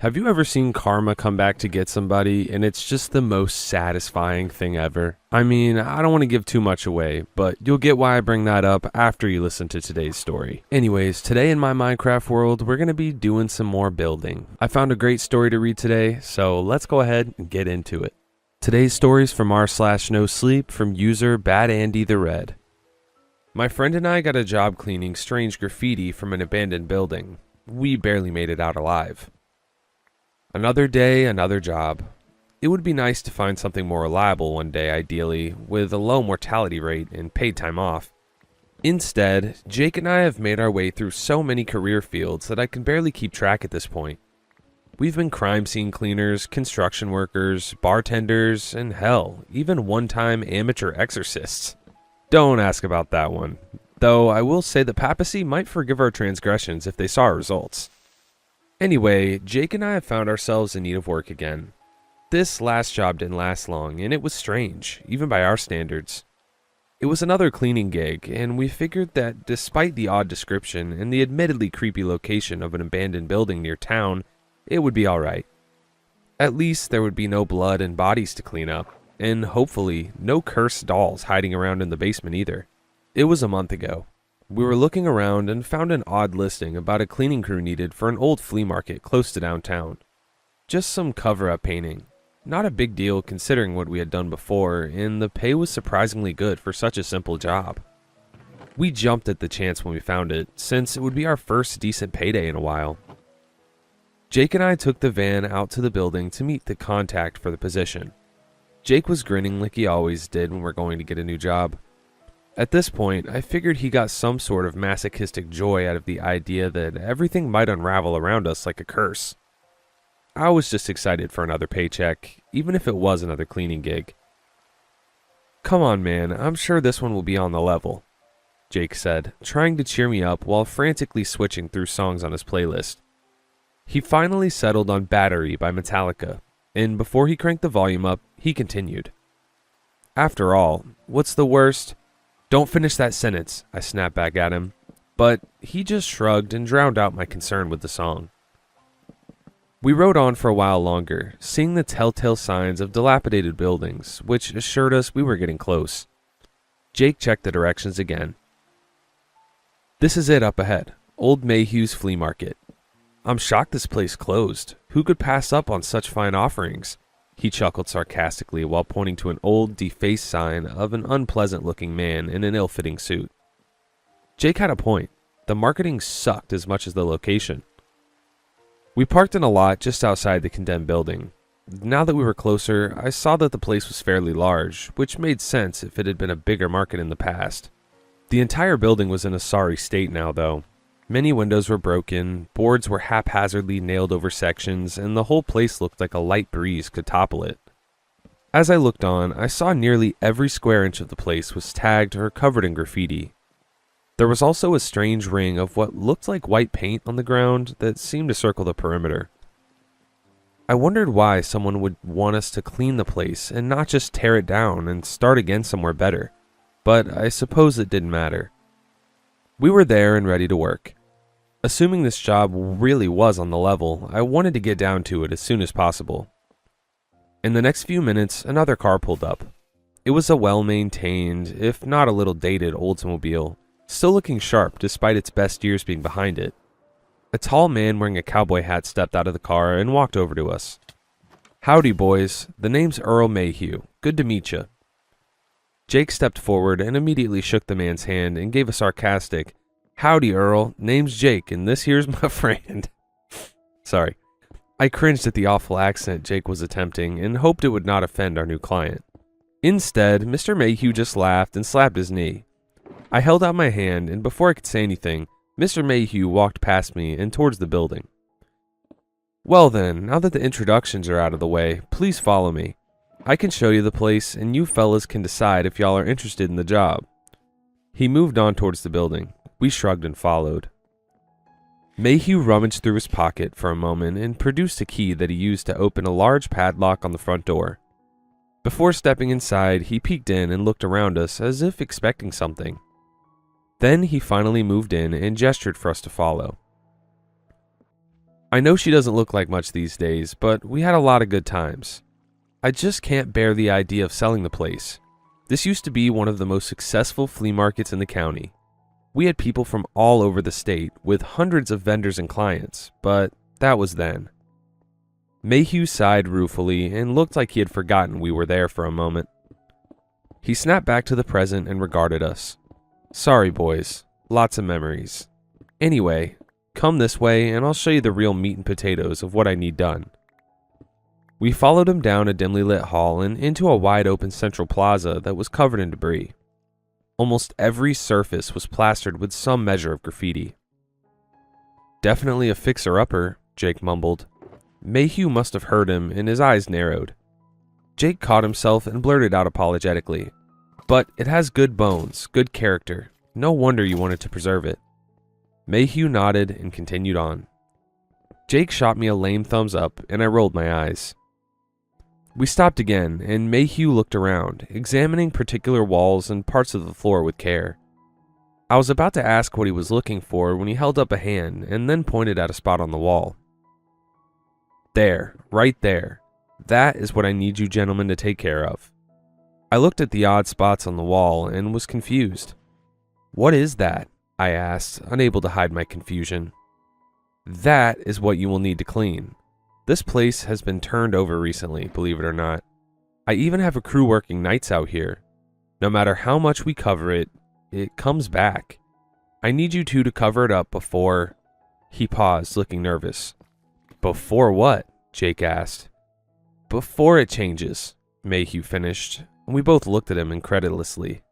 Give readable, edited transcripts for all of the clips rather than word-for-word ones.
Have you ever seen karma come back to get somebody and it's just the most satisfying thing ever? I mean, I don't want to give too much away, but you'll get why I bring that up after you listen to today's story. Anyways, today in my Minecraft world, we're going to be doing some more building. I found a great story to read today, so let's go ahead and get into it. Today's story is from r/NoSleep from user BadAndyTheRed. My friend and I got a job cleaning strange graffiti from an abandoned building. We barely made it out alive. Another day, another job. It would be nice to find something more reliable one day, ideally, with a low mortality rate and paid time off. Instead, Jake and I have made our way through so many career fields that I can barely keep track at this point. We've been crime scene cleaners, construction workers, bartenders, and hell, even one-time amateur exorcists. Don't ask about that one, though I will say that papacy might forgive our transgressions if they saw our results. Anyway, Jake and I have found ourselves in need of work again. This last job didn't last long, and it was strange, even by our standards. It was another cleaning gig, and we figured that despite the odd description and the admittedly creepy location of an abandoned building near town, it would be alright. At least there would be no blood and bodies to clean up, and hopefully no cursed dolls hiding around in the basement either. It was a month ago. We were looking around and found an odd listing about a cleaning crew needed for an old flea market close to downtown. Just some cover-up painting. Not a big deal considering what we had done before, and the pay was surprisingly good for such a simple job. We jumped at the chance when we found it, since it would be our first decent payday in a while. Jake and I took the van out to the building to meet the contact for the position. Jake was grinning like he always did when we're going to get a new job. At this point, I figured he got some sort of masochistic joy out of the idea that everything might unravel around us like a curse. I was just excited for another paycheck, even if it was another cleaning gig. "Come on, man, I'm sure this one will be on the level," Jake said, trying to cheer me up while frantically switching through songs on his playlist. He finally settled on Battery by Metallica, and before he cranked the volume up, he continued. After all, what's the worst? "Don't finish that sentence," I snapped back at him, but he just shrugged and drowned out my concern with the song. We rode on for a while longer, seeing the telltale signs of dilapidated buildings, which assured us we were getting close. Jake checked the directions again. "This is it up ahead, Old Mayhew's Flea Market. I'm shocked this place closed. Who could pass up on such fine offerings?" He chuckled sarcastically while pointing to an old, defaced sign of an unpleasant-looking man in an ill-fitting suit. Jake had a point. The marketing sucked as much as the location. We parked in a lot just outside the condemned building. Now that we were closer, I saw that the place was fairly large, which made sense if it had been a bigger market in the past. The entire building was in a sorry state now, though. Many windows were broken, boards were haphazardly nailed over sections, and the whole place looked like a light breeze could topple it. As I looked on, I saw nearly every square inch of the place was tagged or covered in graffiti. There was also a strange ring of what looked like white paint on the ground that seemed to circle the perimeter. I wondered why someone would want us to clean the place and not just tear it down and start again somewhere better, but I suppose it didn't matter. We were there and ready to work. Assuming this job really was on the level, I wanted to get down to it as soon as possible. In the next few minutes, another car pulled up. It was a well-maintained, if not a little dated, Oldsmobile, still looking sharp despite its best years being behind it. A tall man wearing a cowboy hat stepped out of the car and walked over to us. "Howdy, boys. The name's Earl Mayhew. Good to meet you." Jake stepped forward and immediately shook the man's hand and gave a sarcastic, "Howdy, Earl. Name's Jake, and this here's my friend." Sorry. I cringed at the awful accent Jake was attempting and hoped it would not offend our new client. Instead, Mr. Mayhew just laughed and slapped his knee. I held out my hand, and before I could say anything, Mr. Mayhew walked past me and towards the building. "Well then, now that the introductions are out of the way, please follow me. I can show you the place, and you fellas can decide if y'all are interested in the job." He moved on towards the building. We shrugged and followed. Mayhew rummaged through his pocket for a moment and produced a key that he used to open a large padlock on the front door. Before stepping inside, he peeked in and looked around us as if expecting something. Then he finally moved in and gestured for us to follow. I know she doesn't look like much these days, but we had a lot of good times. I just can't bear the idea of selling the place. This used to be one of the most successful flea markets in the county. We had people from all over the state, with hundreds of vendors and clients, but that was then. Mayhew sighed ruefully and looked like he had forgotten we were there for a moment. He snapped back to the present and regarded us. Sorry, boys. Lots of memories. Anyway, come this way and I'll show you the real meat and potatoes of what I need done. We followed him down a dimly lit hall and into a wide open central plaza that was covered in debris. Almost every surface was plastered with some measure of graffiti. Definitely a fixer-upper, Jake mumbled. Mayhew must have heard him and his eyes narrowed. Jake caught himself and blurted out apologetically. But it has good bones, good character. No wonder you wanted to preserve it. Mayhew nodded and continued on. Jake shot me a lame thumbs up and I rolled my eyes. We stopped again, and Mayhew looked around, examining particular walls and parts of the floor with care. I was about to ask what he was looking for when he held up a hand and then pointed at a spot on the wall. There, right there. That is what I need you gentlemen to take care of. I looked at the odd spots on the wall and was confused. What is that? I asked, unable to hide my confusion. That is what you will need to clean. This place has been turned over recently, believe it or not. I even have a crew working nights out here. No matter how much we cover it, it comes back. I need you two to cover it up before... He paused, looking nervous. Before what? Jake asked. Before it changes, Mayhew finished, and we both looked at him incredulously.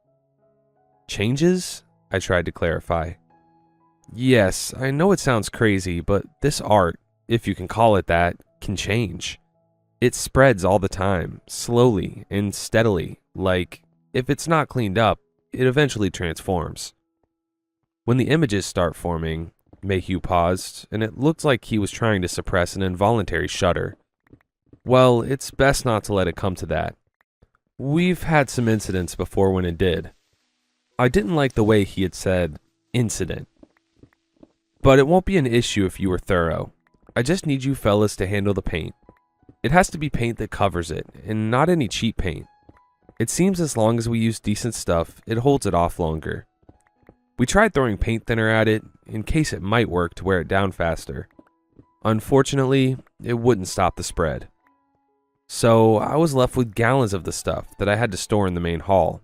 Changes? I tried to clarify. Yes, I know it sounds crazy, but this art, if you can call it that, can change. It spreads all the time, slowly and steadily, like, if it's not cleaned up, it eventually transforms. When the images start forming, Mayhew paused, and it looked like he was trying to suppress an involuntary shudder. Well, it's best not to let it come to that. We've had some incidents before when it did. I didn't like the way he had said, incident. But it won't be an issue if you were thorough. I just need you fellas to handle the paint. It has to be paint that covers it, and not any cheap paint. It seems as long as we use decent stuff, it holds it off longer. We tried throwing paint thinner at it, in case it might work to wear it down faster. Unfortunately, it wouldn't stop the spread. So I was left with gallons of the stuff that I had to store in the main hall.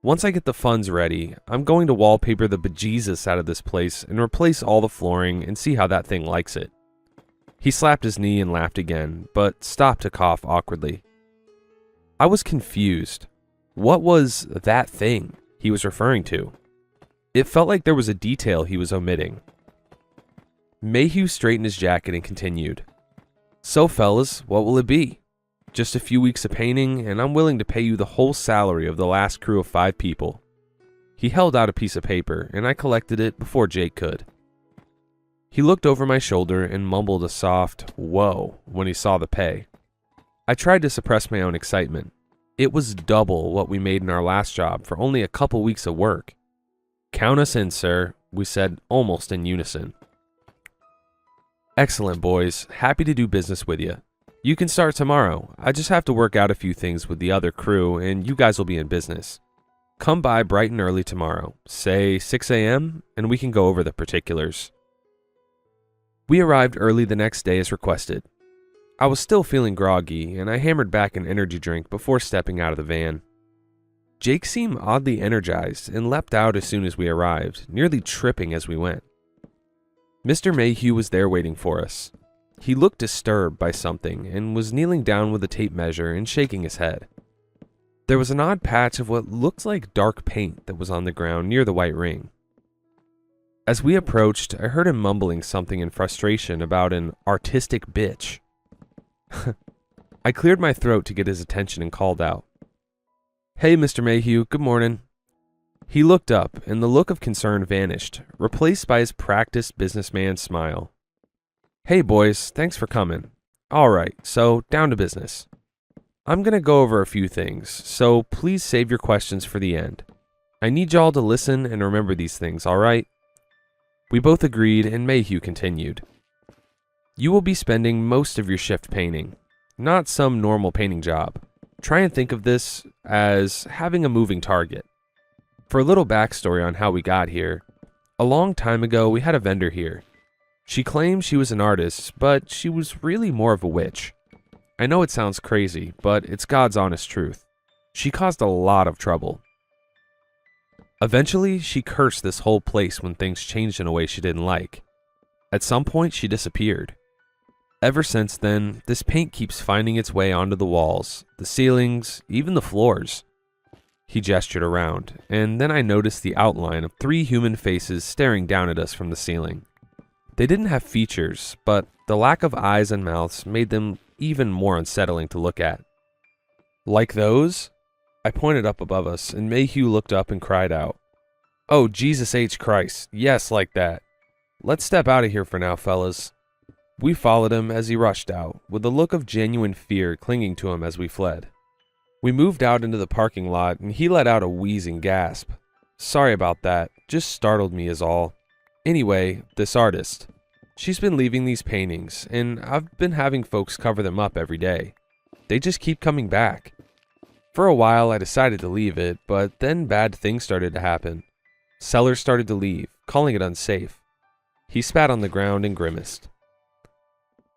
Once I get the funds ready, I'm going to wallpaper the bejesus out of this place and replace all the flooring and see how that thing likes it. He slapped his knee and laughed again, but stopped to cough awkwardly. I was confused. What was that thing he was referring to? It felt like there was a detail he was omitting. Mayhew straightened his jacket and continued. So fellas, what will it be? Just a few weeks of painting, and I'm willing to pay you the whole salary of the last crew of 5 people. He held out a piece of paper, and I collected it before Jake could. He looked over my shoulder and mumbled a soft, whoa, when he saw the pay. I tried to suppress my own excitement. It was double what we made in our last job for only a couple weeks of work. Count us in, sir, we said almost in unison. Excellent, boys. Happy to do business with you. You can start tomorrow. I just have to work out a few things with the other crew, and you guys will be in business. Come by bright and early tomorrow, say 6 a.m., and we can go over the particulars. We arrived early the next day as requested. I was still feeling groggy, and I hammered back an energy drink before stepping out of the van. Jake seemed oddly energized and leapt out as soon as we arrived, nearly tripping as we went. Mr. Mayhew was there waiting for us. He looked disturbed by something and was kneeling down with a tape measure and shaking his head. There was an odd patch of what looked like dark paint that was on the ground near the white ring. As we approached, I heard him mumbling something in frustration about an artistic bitch. I cleared my throat to get his attention and called out. Hey, Mr. Mayhew, good morning. He looked up, and the look of concern vanished, replaced by his practiced businessman smile. Hey, boys, thanks for coming. All right, so down to business. I'm going to go over a few things, so please save your questions for the end. I need y'all to listen and remember these things, all right? We both agreed, and Mayhew continued. You will be spending most of your shift painting, not some normal painting job. Try and think of this as having a moving target. For a little backstory on how we got here, a long time ago we had a vendor here. She claimed she was an artist, but she was really more of a witch. I know it sounds crazy, but it's God's honest truth. She caused a lot of trouble. Eventually, she cursed this whole place when things changed in a way she didn't like. At some point, she disappeared. Ever since then, this paint keeps finding its way onto the walls, the ceilings, even the floors. He gestured around, and then I noticed the outline of 3 human faces staring down at us from the ceiling. They didn't have features, but the lack of eyes and mouths made them even more unsettling to look at. Like those? I pointed up above us, and Mayhew looked up and cried out, "Oh, Jesus H. Christ, yes, like that. Let's step out of here for now, fellas." We followed him as he rushed out, with a look of genuine fear clinging to him as we fled. We moved out into the parking lot, and he let out a wheezing gasp. Sorry about that, just startled me is all. Anyway, this artist. She's been leaving these paintings, and I've been having folks cover them up every day. They just keep coming back. For a while, I decided to leave it, but then bad things started to happen. Sellers started to leave, calling it unsafe. He spat on the ground and grimaced.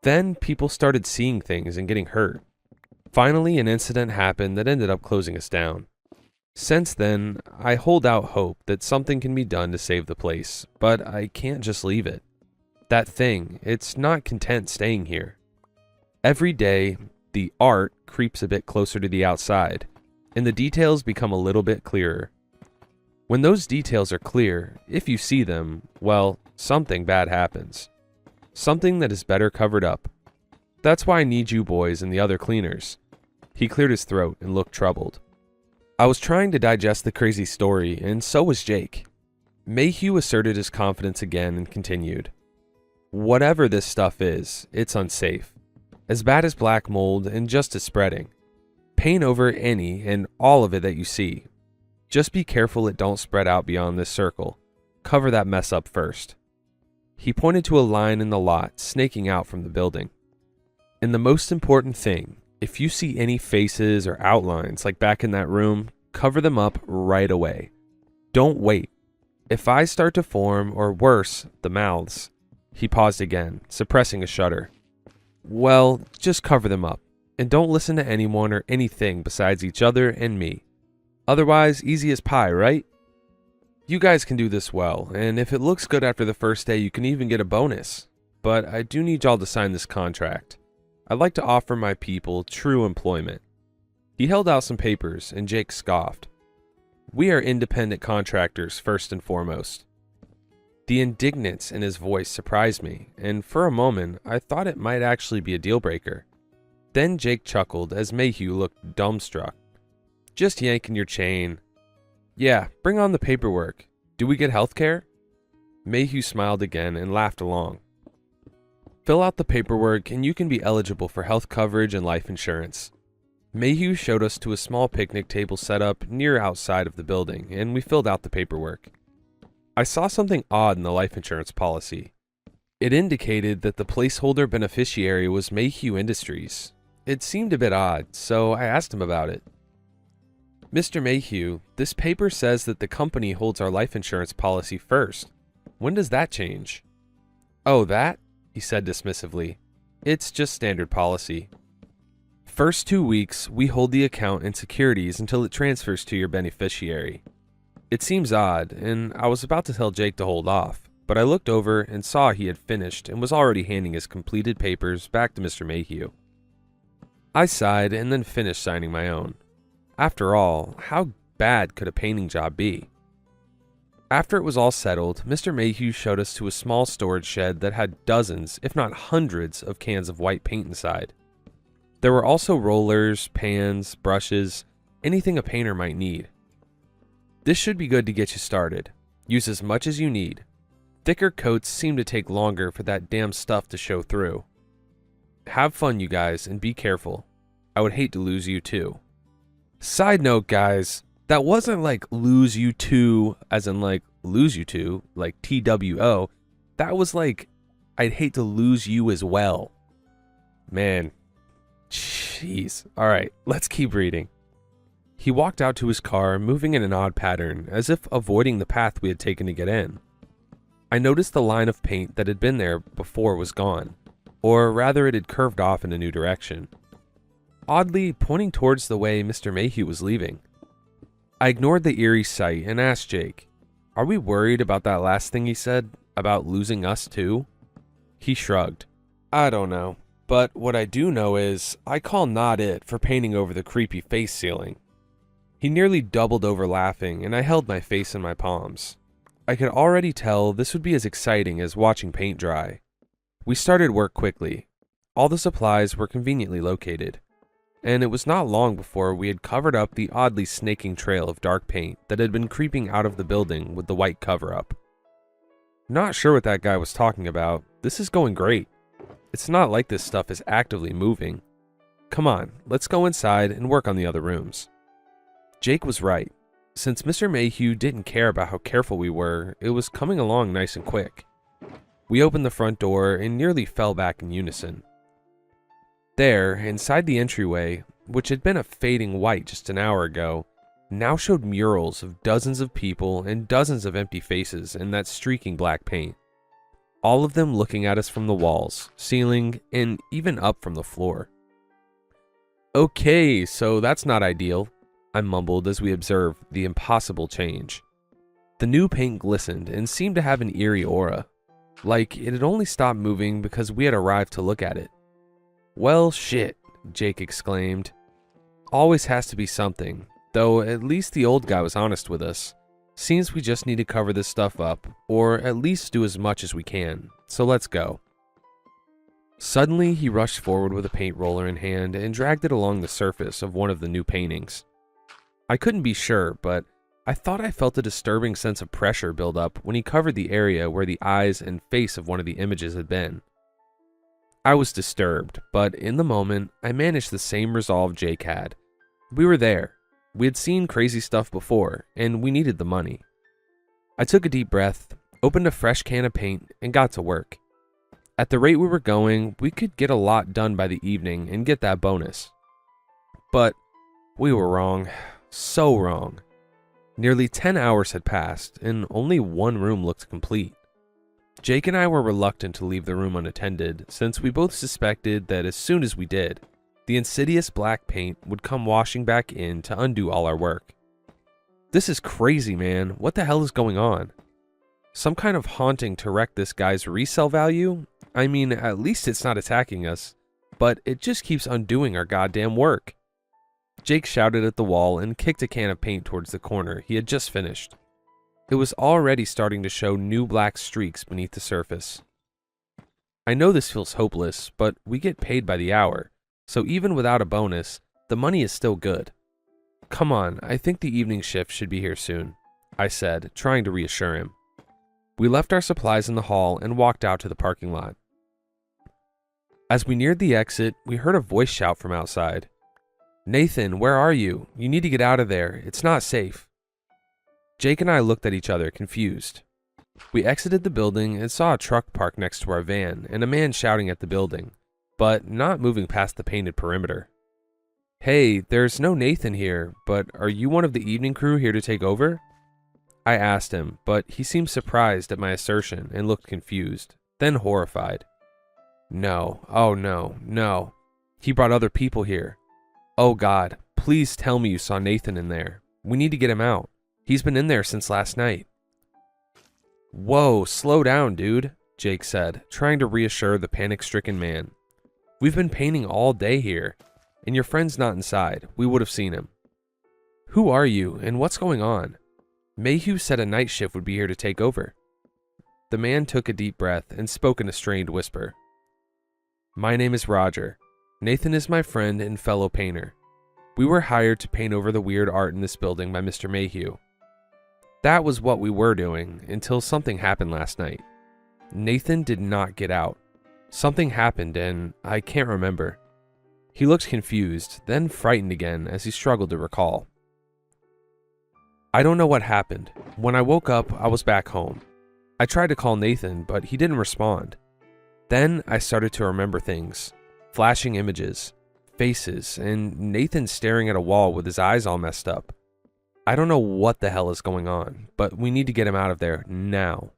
Then people started seeing things and getting hurt. Finally, an incident happened that ended up closing us down. Since then, I hold out hope that something can be done to save the place, but I can't just leave it. That thing, it's not content staying here. Every day, the art creeps a bit closer to the outside, and the details become a little bit clearer. When those details are clear, if you see them, well, something bad happens. Something that is better covered up. That's why I need you boys and the other cleaners. He cleared his throat and looked troubled. I was trying to digest the crazy story, and so was Jake. Mayhew asserted his confidence again and continued. Whatever this stuff is, it's unsafe. As bad as black mold and just as spreading. Paint over any and all of it that you see. Just be careful it don't spread out beyond this circle. Cover that mess up first. He pointed to a line in the lot snaking out from the building. And the most important thing, if you see any faces or outlines like back in that room, cover them up right away. Don't wait. If eyes start to form, or worse, the mouths. He paused again, suppressing a shudder. Well, just cover them up, and don't listen to anyone or anything besides each other and me. Otherwise, easy as pie, right? You guys can do this well, and if it looks good after the first day, you can even get a bonus. But I do need y'all to sign this contract. I'd like to offer my people true employment. He held out some papers, and Jake scoffed. We are independent contractors, first and foremost. The indignance in his voice surprised me, and for a moment, I thought it might actually be a deal breaker. Then Jake chuckled as Mayhew looked dumbstruck. Just yanking your chain. Yeah, bring on the paperwork. Do we get health care? Mayhew smiled again and laughed along. Fill out the paperwork and you can be eligible for health coverage and life insurance. Mayhew showed us to a small picnic table set up near outside of the building, and we filled out the paperwork. I saw something odd in the life insurance policy. It indicated that the placeholder beneficiary was Mayhew Industries. It seemed a bit odd, so I asked him about it. Mr. Mayhew, this paper says that the company holds our life insurance policy first. When does that change? Oh, that? He said dismissively. It's just standard policy. First 2 weeks, we hold the account in securities until it transfers to your beneficiary. It seems odd, and I was about to tell Jake to hold off, but I looked over and saw he had finished and was already handing his completed papers back to Mr. Mayhew. I sighed and then finished signing my own. After all, how bad could a painting job be? After it was all settled, Mr. Mayhew showed us to a small storage shed that had dozens, if not hundreds, of cans of white paint inside. There were also rollers, pans, brushes, anything a painter might need. This should be good to get you started. Use as much as you need. Thicker coats seem to take longer for that damn stuff to show through. Have fun, you guys, and be careful. I would hate to lose you too. Side note, guys, that wasn't like lose you to, as in like lose you to, like TWO. That was like I'd hate to lose you as well. Man, jeez. Alright, let's keep reading. He walked out to his car, moving in an odd pattern, as if avoiding the path we had taken to get in. I noticed the line of paint that had been there before was gone, or rather it had curved off in a new direction, oddly pointing towards the way Mr. Mayhew was leaving. I ignored the eerie sight and asked Jake, "Are we worried about that last thing he said, about losing us too?" He shrugged. "I don't know, but what I do know is I call not it for painting over the creepy face ceiling." He nearly doubled over laughing, and I held my face in my palms. I could already tell this would be as exciting as watching paint dry. We started work quickly. All the supplies were conveniently located, and it was not long before we had covered up the oddly snaking trail of dark paint that had been creeping out of the building with the white cover-up. Not sure what that guy was talking about. This is going great. It's not like this stuff is actively moving. Come on, let's go inside and work on the other rooms. Jake was right. Since Mr. Mayhew didn't care about how careful we were, it was coming along nice and quick. We opened the front door and nearly fell back in unison. There, inside the entryway, which had been a fading white just an hour ago, now showed murals of dozens of people and dozens of empty faces in that streaking black paint. All of them looking at us from the walls, ceiling, and even up from the floor. "Okay, so that's not ideal," I mumbled as we observed the impossible change. The new paint glistened and seemed to have an eerie aura, like it had only stopped moving because we had arrived to look at it. "Well, shit," Jake exclaimed. "Always has to be something, though at least the old guy was honest with us. Seems we just need to cover this stuff up, or at least do as much as we can, so let's go." Suddenly, he rushed forward with a paint roller in hand and dragged it along the surface of one of the new paintings. I couldn't be sure, but I thought I felt a disturbing sense of pressure build up when he covered the area where the eyes and face of one of the images had been. I was disturbed, but in the moment, I managed the same resolve Jake had. We were there. We had seen crazy stuff before, and we needed the money. I took a deep breath, opened a fresh can of paint, and got to work. At the rate we were going, we could get a lot done by the evening and get that bonus. But we were wrong. So wrong. Nearly 10 hours had passed, and only one room looked complete. Jake and I were reluctant to leave the room unattended, since we both suspected that as soon as we did, the insidious black paint would come washing back in to undo all our work. "This is crazy, man. What the hell is going on? Some kind of haunting to wreck this guy's resale value? I mean, at least it's not attacking us, but it just keeps undoing our goddamn work." Jake shouted at the wall and kicked a can of paint towards the corner he had just finished. It was already starting to show new black streaks beneath the surface. "I know this feels hopeless, but we get paid by the hour, so even without a bonus, the money is still good. Come on, I think the evening shift should be here soon," I said, trying to reassure him. We left our supplies in the hall and walked out to the parking lot. As we neared the exit, we heard a voice shout from outside. "Nathan, where are you? You need to get out of there. It's not safe." Jake and I looked at each other, confused. We exited the building and saw a truck parked next to our van and a man shouting at the building, but not moving past the painted perimeter. "Hey, there's no Nathan here, but are you one of the evening crew here to take over?" I asked him, but he seemed surprised at my assertion and looked confused, then horrified. "No, oh no, no. He brought other people here. Oh God, please tell me you saw Nathan in there. We need to get him out. He's been in there since last night." "Whoa, slow down, dude," Jake said, trying to reassure the panic-stricken man. "We've been painting all day here, and your friend's not inside. We would have seen him." "Who are you, and what's going on? Mayhew said a night shift would be here to take over." The man took a deep breath and spoke in a strained whisper. "My name is Roger. Nathan is my friend and fellow painter. We were hired to paint over the weird art in this building by Mr. Mayhew. That was what we were doing until something happened last night. Nathan did not get out. Something happened and I can't remember." He looked confused, then frightened again as he struggled to recall. "I don't know what happened. When I woke up, I was back home. I tried to call Nathan, but he didn't respond. Then I started to remember things, flashing images, faces, and Nathan staring at a wall with his eyes all messed up. I don't know what the hell is going on, but we need to get him out of there now.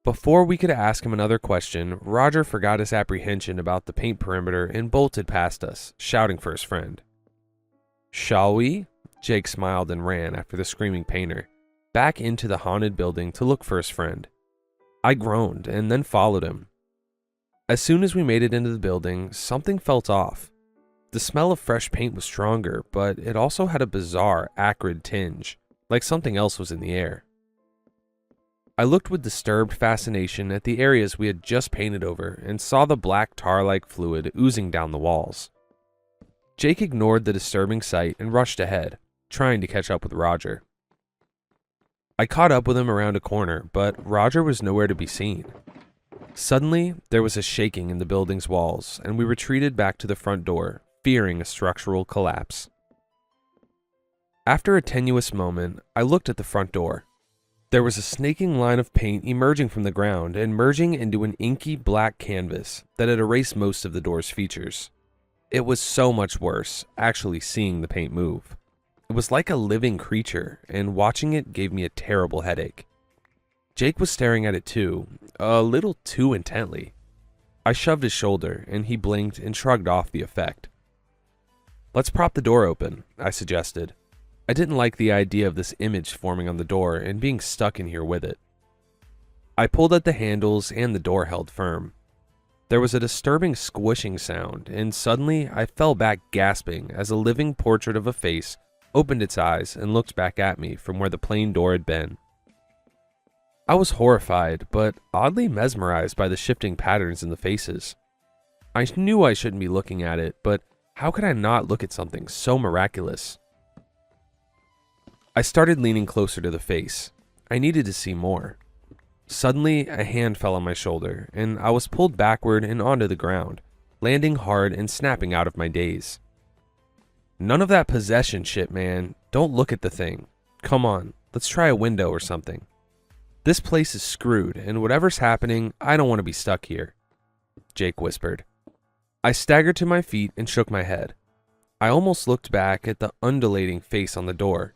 Before we could ask him another question, Roger forgot his apprehension about the paint perimeter and bolted past us, shouting for his friend. "Shall we?" Jake smiled and ran after the screaming painter, back into the haunted building to look for his friend. I groaned and then followed him. As soon as we made it into the building, something felt off. The smell of fresh paint was stronger, but it also had a bizarre, acrid tinge, like something else was in the air. I looked with disturbed fascination at the areas we had just painted over and saw the black tar-like fluid oozing down the walls. Jake ignored the disturbing sight and rushed ahead, trying to catch up with Roger. I caught up with him around a corner, but Roger was nowhere to be seen. Suddenly, there was a shaking in the building's walls, and we retreated back to the front door, fearing a structural collapse. After a tenuous moment, I looked at the front door. There was a snaking line of paint emerging from the ground and merging into an inky black canvas that had erased most of the door's features. It was so much worse, actually seeing the paint move. It was like a living creature, and watching it gave me a terrible headache. Jake was staring at it too, a little too intently. I shoved his shoulder, and he blinked and shrugged off the effect. "Let's prop the door open," I suggested. I didn't like the idea of this image forming on the door and being stuck in here with it. I pulled at the handles and the door held firm. There was a disturbing squishing sound, and suddenly I fell back gasping as a living portrait of a face opened its eyes and looked back at me from where the plain door had been. I was horrified, but oddly mesmerized by the shifting patterns in the faces. I knew I shouldn't be looking at it, but how could I not look at something so miraculous? I started leaning closer to the face. I needed to see more. Suddenly, a hand fell on my shoulder, and I was pulled backward and onto the ground, landing hard and snapping out of my daze. "None of that possession shit, man. Don't look at the thing. Come on, let's try a window or something. This place is screwed, and whatever's happening, I don't want to be stuck here," Jake whispered. I staggered to my feet and shook my head. I almost looked back at the undulating face on the door,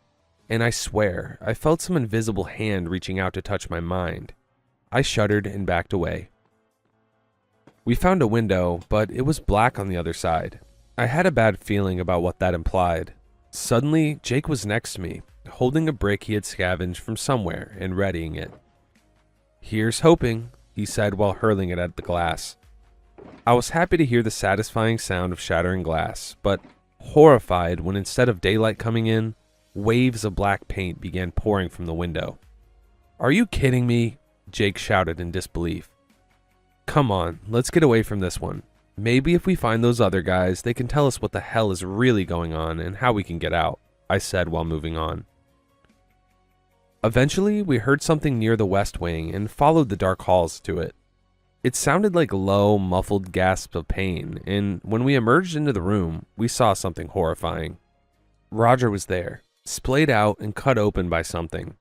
and I swear I felt some invisible hand reaching out to touch my mind. I shuddered and backed away. We found a window, but it was black on the other side. I had a bad feeling about what that implied. Suddenly, Jake was next to me, holding a brick he had scavenged from somewhere and readying it. "Here's hoping," he said while hurling it at the glass. I was happy to hear the satisfying sound of shattering glass, but horrified when instead of daylight coming in, waves of black paint began pouring from the window. "Are you kidding me?" Jake shouted in disbelief. "Come on, let's get away from this one. Maybe if we find those other guys, they can tell us what the hell is really going on and how we can get out," I said while moving on. Eventually, we heard something near the west wing and followed the dark halls to it. It sounded like low, muffled gasps of pain, and when we emerged into the room, we saw something horrifying. Roger was there, splayed out and cut open by something.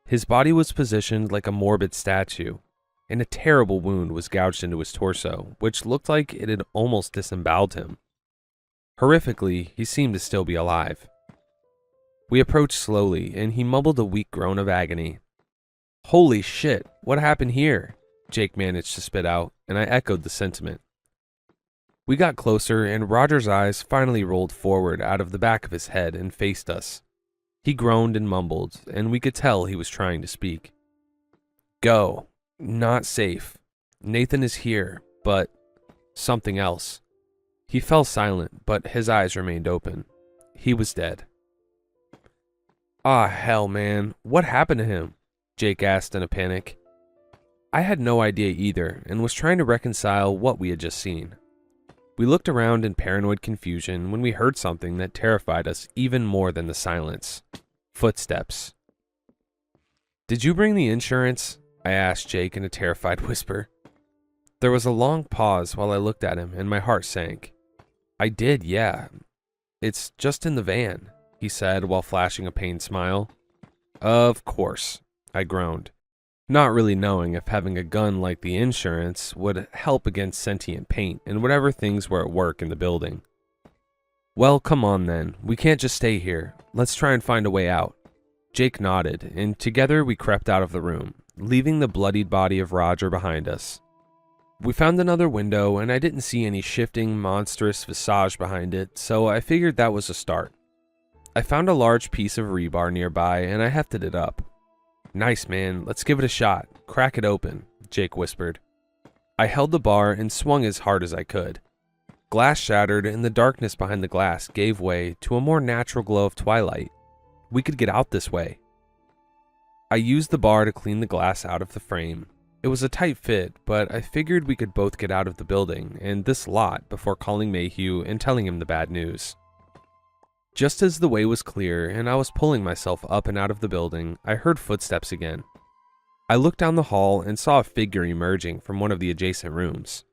His body was positioned like a morbid statue, and a terrible wound was gouged into his torso, which looked like it had almost disemboweled him. Horrifically, he seemed to still be alive. We approached slowly, and he mumbled a weak groan of agony. "Holy shit, what happened here?" Jake managed to spit out, and I echoed the sentiment. We got closer, and Roger's eyes finally rolled forward out of the back of his head and faced us. He groaned and mumbled, and we could tell he was trying to speak. "Go. Not safe. Nathan is here, but something else." He fell silent, but his eyes remained open. He was dead. "Ah, hell, man. What happened to him?" Jake asked in a panic. I had no idea either, and was trying to reconcile what we had just seen. We looked around in paranoid confusion when we heard something that terrified us even more than the silence. Footsteps. "Did you bring the insurance?" I asked Jake in a terrified whisper. There was a long pause while I looked at him, and my heart sank. "I did, yeah. It's just in the van," he said while flashing a pained smile. "Of course," I groaned. not really knowing if having a gun like the insurance would help against sentient paint and whatever things were at work in the building. Well, come on then, we can't just stay here. Let's try and find a way out. Jake nodded, and together we crept out of the room, leaving the bloodied body of Roger behind us. We found another window, and I didn't see any shifting, monstrous visage behind it, so I figured that was a start. I found a large piece of rebar nearby, and I hefted it up. "Nice, man, let's give it a shot. Crack it open," Jake whispered. I held the bar and swung as hard as I could. Glass shattered, and the darkness behind the glass gave way to a more natural glow of twilight. We could get out this way. I used the bar to clean the glass out of the frame. It was a tight fit, but I figured we could both get out of the building and this lot before calling Mayhew and telling him the bad news. Just as the way was clear and I was pulling myself up and out of the building, I heard footsteps again. I looked down the hall and saw a figure emerging from one of the adjacent rooms.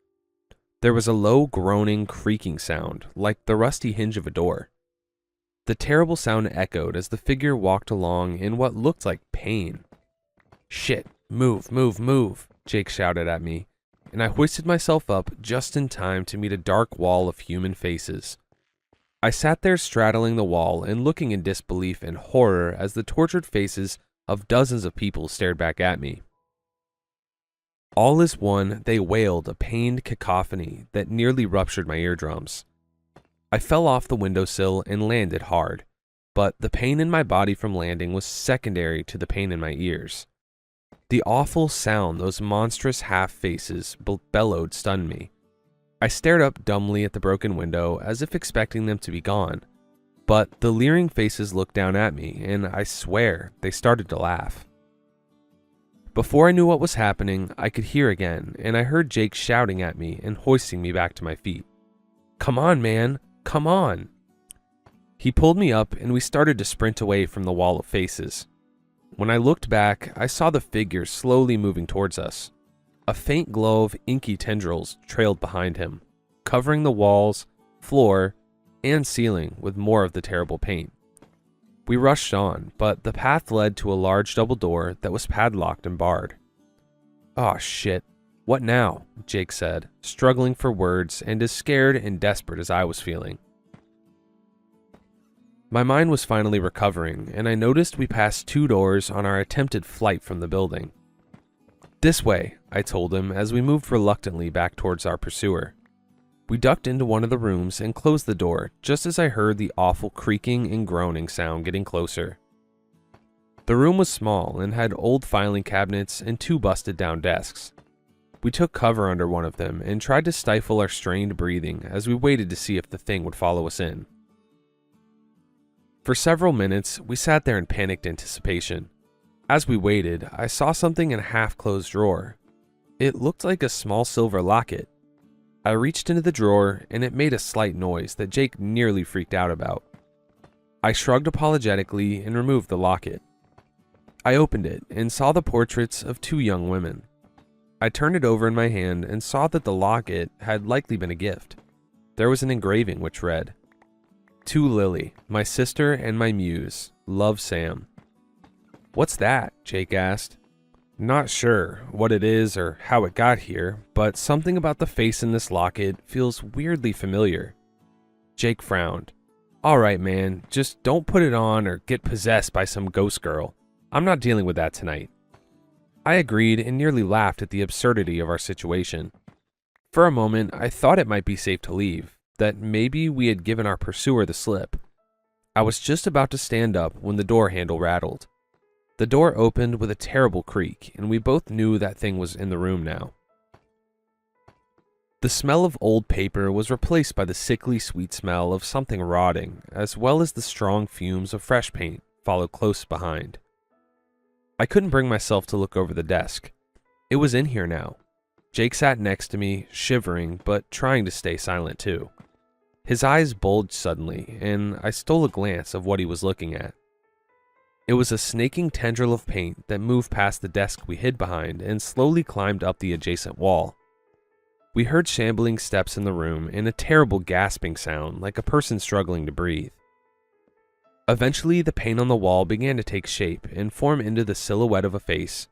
There was a low groaning, creaking sound, like the rusty hinge of a door. The terrible sound echoed as the figure walked along in what looked like pain. "Shit, move, move, move," Jake shouted at me, and I hoisted myself up just in time to meet a dark wall of human faces. I sat there straddling the wall and looking in disbelief and horror as the tortured faces of dozens of people stared back at me. All as one, they wailed a pained cacophony that nearly ruptured my eardrums. I fell off the windowsill and landed hard, but the pain in my body from landing was secondary to the pain in my ears. The awful sound those monstrous half-faces bellowed stunned me. I stared up dumbly at the broken window as if expecting them to be gone, but the leering faces looked down at me, and I swear they started to laugh. Before I knew what was happening, I could hear again, and I heard Jake shouting at me and hoisting me back to my feet. "Come on, man! Come on!" He pulled me up, and we started to sprint away from the wall of faces. When I looked back, I saw the figure slowly moving towards us. A faint glow of inky tendrils trailed behind him, covering the walls, floor, and ceiling with more of the terrible paint. We rushed on, but the path led to a large double door that was padlocked and barred. "Oh shit, what now?" Jake said, struggling for words and as scared and desperate as I was feeling. My mind was finally recovering, and I noticed we passed 2 doors on our attempted flight from the building. "This way," I told him as we moved reluctantly back towards our pursuer. We ducked into one of the rooms and closed the door just as I heard the awful creaking and groaning sound getting closer. The room was small and had old filing cabinets and 2 busted down desks. We took cover under one of them and tried to stifle our strained breathing as we waited to see if the thing would follow us in. For several minutes, we sat there in panicked anticipation. As we waited, I saw something in a half-closed drawer. It looked like a small silver locket. I reached into the drawer, and it made a slight noise that Jake nearly freaked out about. I shrugged apologetically and removed the locket. I opened it and saw the portraits of 2 young women. I turned it over in my hand and saw that the locket had likely been a gift. There was an engraving which read, "To Lily, my sister and my muse, love Sam." "What's that?" Jake asked. "Not sure what it is or how it got here, but something about the face in this locket feels weirdly familiar." Jake frowned. "All right, man, just don't put it on or get possessed by some ghost girl. I'm not dealing with that tonight." I agreed and nearly laughed at the absurdity of our situation. For a moment, I thought it might be safe to leave, that maybe we had given our pursuer the slip. I was just about to stand up when the door handle rattled. The door opened with a terrible creak, and we both knew that thing was in the room now. The smell of old paper was replaced by the sickly sweet smell of something rotting, as well as the strong fumes of fresh paint followed close behind. I couldn't bring myself to look over the desk. It was in here now. Jake sat next to me, shivering, but trying to stay silent too. His eyes bulged suddenly, and I stole a glance of what he was looking at. It was a snaking tendril of paint that moved past the desk we hid behind and slowly climbed up the adjacent wall. We heard shambling steps in the room and a terrible gasping sound like a person struggling to breathe. Eventually, the paint on the wall began to take shape and form into the silhouette of a face.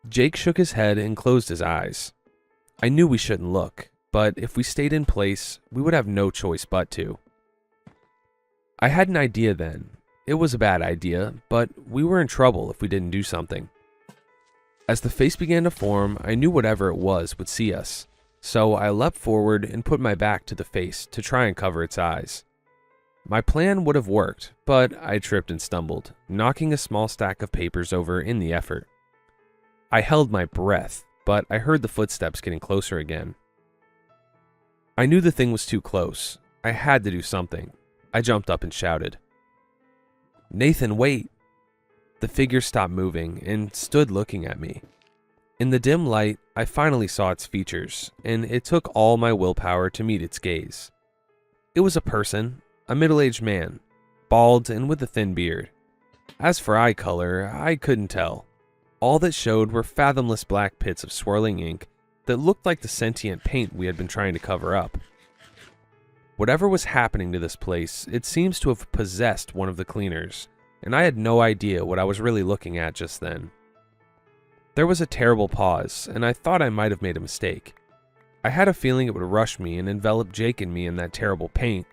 Jake shook his head and closed his eyes. I knew we shouldn't look, but if we stayed in place, we would have no choice but to. I had an idea then. It was a bad idea, but we were in trouble if we didn't do something. As the face began to form, I knew whatever it was would see us, so I leapt forward and put my back to the face to try and cover its eyes. My plan would have worked, but I tripped and stumbled, knocking a small stack of papers over in the effort. I held my breath, but I heard the footsteps getting closer again. I knew the thing was too close. I had to do something. I jumped up and shouted, "Nathan, wait!" The figure stopped moving and stood looking at me. In the dim light, I finally saw its features, and it took all my willpower to meet its gaze. It was a person, a middle-aged man, bald and with a thin beard. As for eye color, I couldn't tell. All that showed were fathomless black pits of swirling ink that looked like the sentient paint we had been trying to cover up. Whatever was happening to this place, it seems to have possessed one of the cleaners, and I had no idea what I was really looking at just then. There was a terrible pause, and I thought I might have made a mistake. I had a feeling it would rush me and envelop Jake and me in that terrible paint.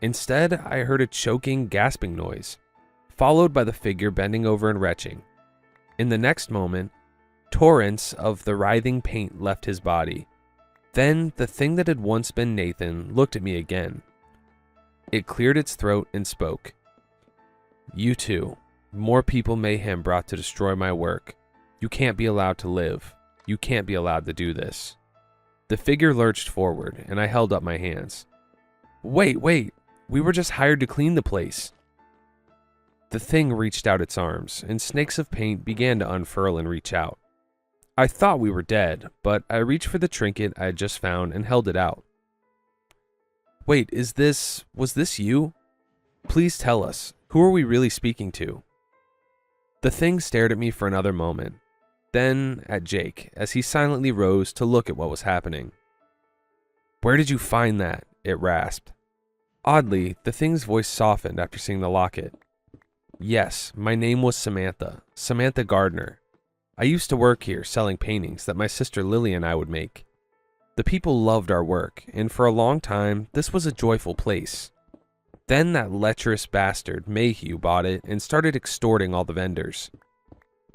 Instead, I heard a choking, gasping noise, followed by the figure bending over and retching. In the next moment, torrents of the writhing paint left his body. Then, the thing that had once been Nathan looked at me again. It cleared its throat and spoke. "You too. More people mayhem brought to destroy my work. You can't be allowed to live. You can't be allowed to do this." The figure lurched forward, and I held up my hands. Wait. We were just hired to clean the place." The thing reached out its arms, and snakes of paint began to unfurl and reach out. I thought we were dead, but I reached for the trinket I had just found and held it out. "Wait, was this you? Please tell us, who are we really speaking to?" The thing stared at me for another moment, then at Jake as he silently rose to look at what was happening. "Where did you find that?" it rasped. Oddly, the thing's voice softened after seeing the locket. "Yes, my name was Samantha Gardner. I used to work here selling paintings that my sister Lily and I would make. The people loved our work, and for a long time, this was a joyful place. Then that lecherous bastard, Mayhew, bought it and started extorting all the vendors.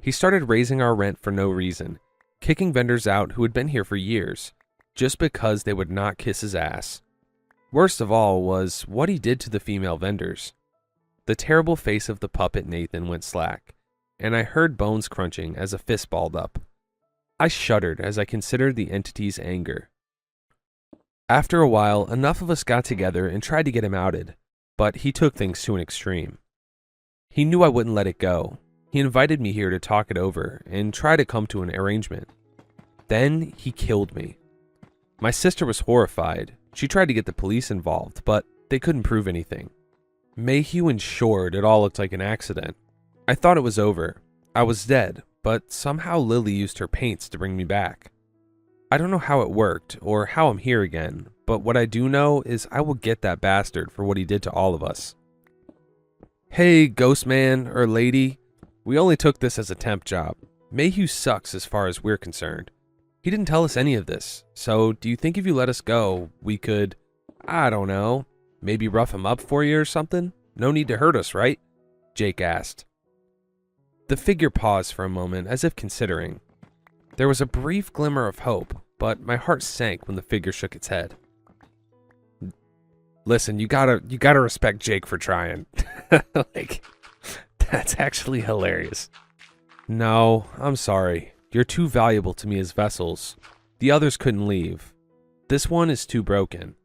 He started raising our rent for no reason, kicking vendors out who had been here for years, just because they would not kiss his ass. Worst of all was what he did to the female vendors. The terrible face of the puppet Nathan went slack, and I heard bones crunching as a fist balled up. I shuddered as I considered the entity's anger. After a while, enough of us got together and tried to get him outed, but he took things to an extreme. He knew I wouldn't let it go. He invited me here to talk it over and try to come to an arrangement. Then he killed me. My sister was horrified. She tried to get the police involved, but they couldn't prove anything. Mayhew ensured it all looked like an accident. I thought it was over. I was dead, but somehow Lily used her paints to bring me back. I don't know how it worked or how I'm here again, but what I do know is I will get that bastard for what he did to all of us. Hey, ghost man or lady, we only took this as a temp job. Mayhew sucks as far as we're concerned. He didn't tell us any of this, so do you think if you let us go, we could, I don't know, maybe rough him up for you or something? No need to hurt us, right? Jake asked. The figure paused for a moment as if considering. There was a brief glimmer of hope, but my heart sank when the figure shook its head. Listen, you gotta respect Jake for trying. That's actually hilarious. No, I'm sorry. You're too valuable to me as vessels. The others couldn't leave. This one is too broken.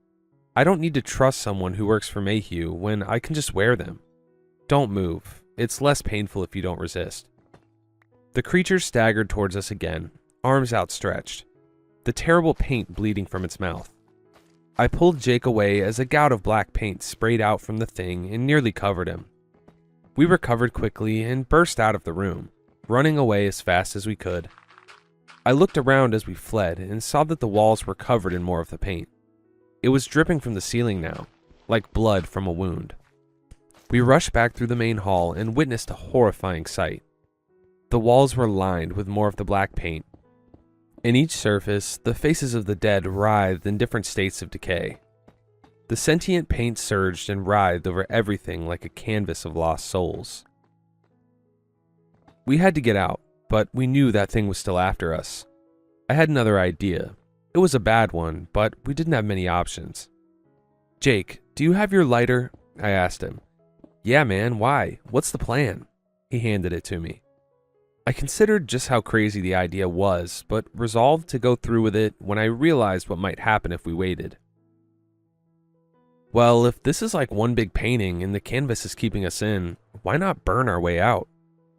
I don't need to trust someone who works for Mayhew when I can just wear them. Don't move. It's less painful if you don't resist. The creature staggered towards us again, arms outstretched, the terrible paint bleeding from its mouth. I pulled Jake away as a gout of black paint sprayed out from the thing and nearly covered him. We recovered quickly and burst out of the room, running away as fast as we could. I looked around as we fled and saw that the walls were covered in more of the paint. It was dripping from the ceiling now, like blood from a wound. We rushed back through the main hall and witnessed a horrifying sight. The walls were lined with more of the black paint. In each surface, the faces of the dead writhed in different states of decay. The sentient paint surged and writhed over everything like a canvas of lost souls. We had to get out, but we knew that thing was still after us. I had another idea. It was a bad one, but we didn't have many options. "Jake, do you have your lighter?" I asked him. "Yeah, man, why? What's the plan?" He handed it to me. I considered just how crazy the idea was, but resolved to go through with it when I realized what might happen if we waited. Well, if this is like one big painting and the canvas is keeping us in, why not burn our way out?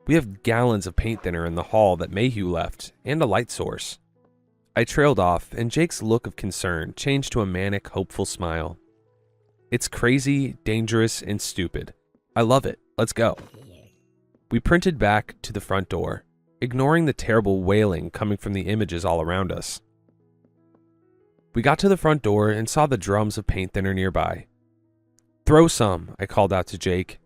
We have gallons of paint thinner in the hall that Mayhew left, and a light source. I trailed off, and Jake's look of concern changed to a manic, hopeful smile. "It's crazy, dangerous, and stupid. I love it. Let's go." We printed back to the front door, ignoring the terrible wailing coming from the images all around us. We got to the front door and saw the drums of paint thinner nearby. "Throw some," I called out to Jake.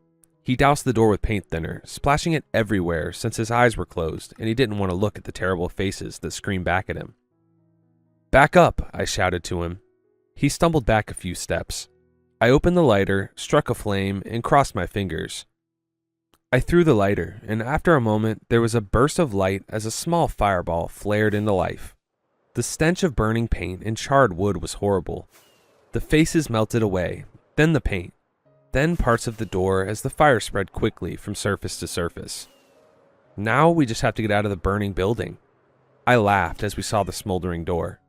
He doused the door with paint thinner, splashing it everywhere since his eyes were closed and he didn't want to look at the terrible faces that screamed back at him. "Back up," I shouted to him. He stumbled back a few steps. I opened the lighter, struck a flame, and crossed my fingers. I threw the lighter, and after a moment, there was a burst of light as a small fireball flared into life. The stench of burning paint and charred wood was horrible. The faces melted away, then the paint, then parts of the door as the fire spread quickly from surface to surface. Now we just have to get out of the burning building. I laughed as we saw the smoldering door.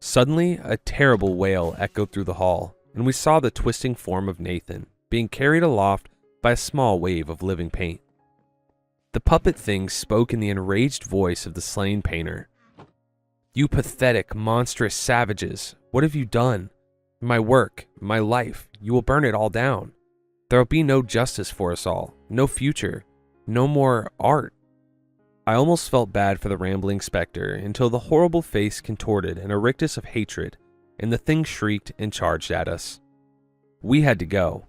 Suddenly, a terrible wail echoed through the hall, and we saw the twisting form of Nathan being carried aloft by a small wave of living paint. The puppet thing spoke in the enraged voice of the slain painter. "You pathetic, monstrous savages, what have you done? My work, my life, you will burn it all down. There will be no justice for us all, no future, no more art." I almost felt bad for the rambling specter until the horrible face contorted in a rictus of hatred and the thing shrieked and charged at us. We had to go.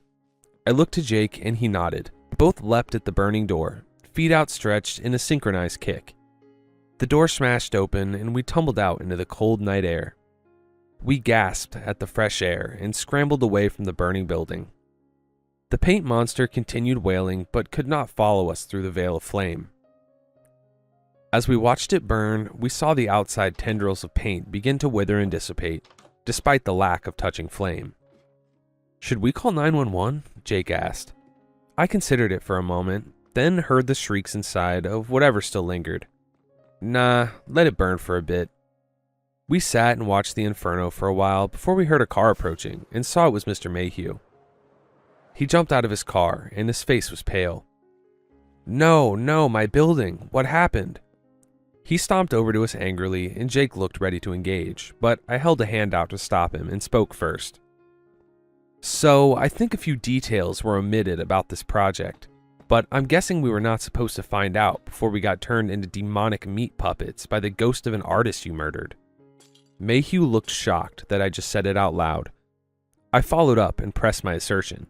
I looked to Jake and he nodded. Both leapt at the burning door, feet outstretched in a synchronized kick. The door smashed open and we tumbled out into the cold night air. We gasped at the fresh air and scrambled away from the burning building. The paint monster continued wailing but could not follow us through the veil of flame. As we watched it burn, we saw the outside tendrils of paint begin to wither and dissipate, despite the lack of touching flame. "Should we call 911? Jake asked. I considered it for a moment, then heard the shrieks inside of whatever still lingered. "Nah, let it burn for a bit." We sat and watched the inferno for a while before we heard a car approaching and saw it was Mr. Mayhew. He jumped out of his car and his face was pale. No, my building. What happened?" He stomped over to us angrily and Jake looked ready to engage, but I held a hand out to stop him and spoke first. "So, I think a few details were omitted about this project, but I'm guessing we were not supposed to find out before we got turned into demonic meat puppets by the ghost of an artist you murdered." Mayhew looked shocked that I just said it out loud. I followed up and pressed my assertion.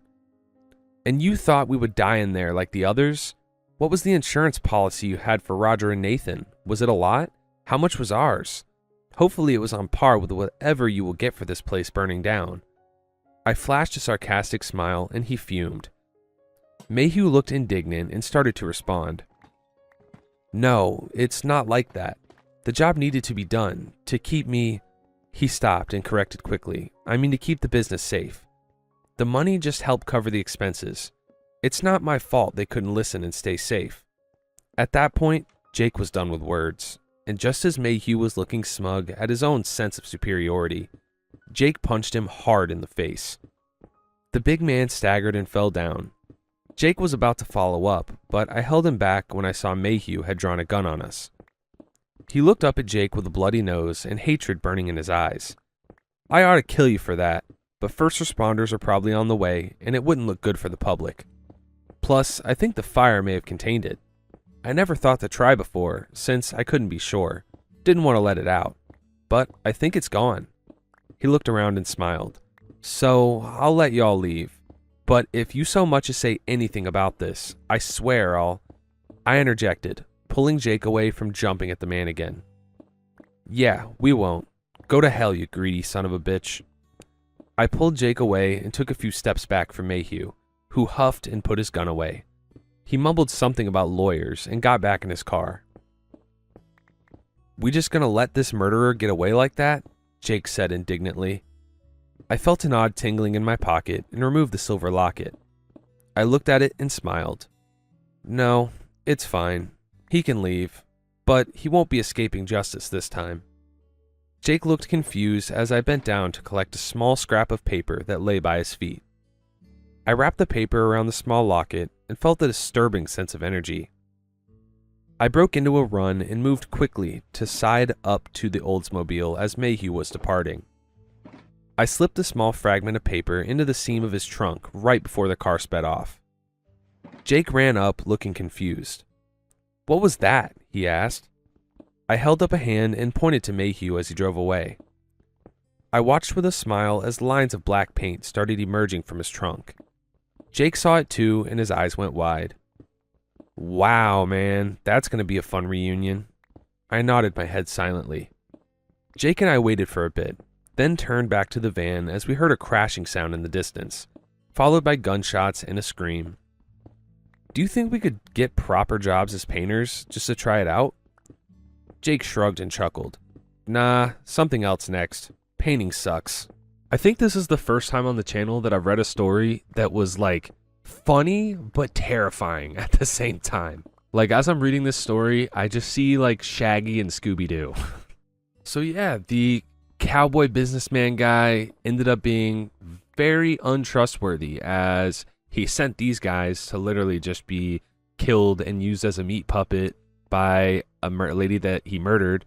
"And you thought we would die in there like the others? What was the insurance policy you had for Roger and Nathan? Was it a lot? How much was ours? Hopefully it was on par with whatever you will get for this place burning down." I flashed a sarcastic smile and he fumed. Mayhew looked indignant and started to respond. "No, it's not like that. The job needed to be done, to keep me..." He stopped and corrected quickly. "I mean to keep the business safe. The money just helped cover the expenses. It's not my fault they couldn't listen and stay safe." At that point, Jake was done with words, and just as Mayhew was looking smug at his own sense of superiority, Jake punched him hard in the face. The big man staggered and fell down. Jake was about to follow up, but I held him back when I saw Mayhew had drawn a gun on us. He looked up at Jake with a bloody nose and hatred burning in his eyes. "I ought to kill you for that, but first responders are probably on the way, and it wouldn't look good for the public. Plus, I think the fire may have contained it. I never thought to try before, since I couldn't be sure. Didn't want to let it out. But I think it's gone." He looked around and smiled. "So, I'll let y'all leave. But if you so much as say anything about this, I swear I'll..." I interjected, pulling Jake away from jumping at the man again. "Yeah, we won't. Go to hell, you greedy son of a bitch." I pulled Jake away and took a few steps back from Mayhew, who huffed and put his gun away. He mumbled something about lawyers and got back in his car. "We just gonna let this murderer get away like that?" Jake said indignantly. I felt an odd tingling in my pocket and removed the silver locket. I looked at it and smiled. "No, it's fine. He can leave, but he won't be escaping justice this time." Jake looked confused as I bent down to collect a small scrap of paper that lay by his feet. I wrapped the paper around the small locket and felt a disturbing sense of energy. I broke into a run and moved quickly to side up to the Oldsmobile as Mayhew was departing. I slipped a small fragment of paper into the seam of his trunk right before the car sped off. Jake ran up, looking confused. "What was that?" he asked. I held up a hand and pointed to Mayhew as he drove away. I watched with a smile as lines of black paint started emerging from his trunk. Jake saw it too, and his eyes went wide. "Wow, man, that's going to be a fun reunion." I nodded my head silently. Jake and I waited for a bit, then turned back to the van as we heard a crashing sound in the distance, followed by gunshots and a scream. "Do you think we could get proper jobs as painters just to try it out?" Jake shrugged and chuckled. "Nah, something else next. Painting sucks." I think this is the first time on the channel that I've read a story that was like funny but terrifying at the same time. Like, as I'm reading this story, I just see like Shaggy and Scooby-Doo. So yeah, the cowboy businessman guy ended up being very untrustworthy, as he sent these guys to literally just be killed and used as a meat puppet by a lady that he murdered.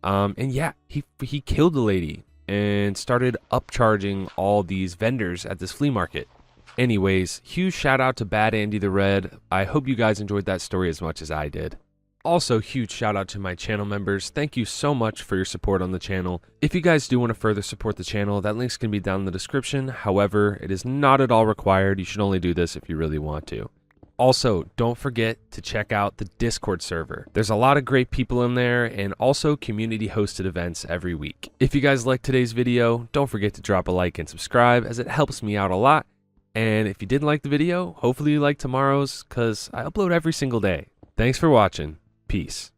And yeah, he killed the lady and started upcharging all these vendors at this flea market. Anyways, huge shout out to Bad Andy the Red. I hope you guys enjoyed that story as much as I did. Also, huge shout out to my channel members. Thank you so much for your support on the channel. If you guys do want to further support the channel, that link's can be down in the description. However, it is not at all required. You should only do this if you really want to. Also, don't forget to check out the Discord server. There's a lot of great people in there, and also community hosted events every week. If you guys liked today's video, don't forget to drop a like and subscribe, as it helps me out a lot. And if you didn't like the video, hopefully you like tomorrow's, because I upload every single day. Thanks for watching. Peace.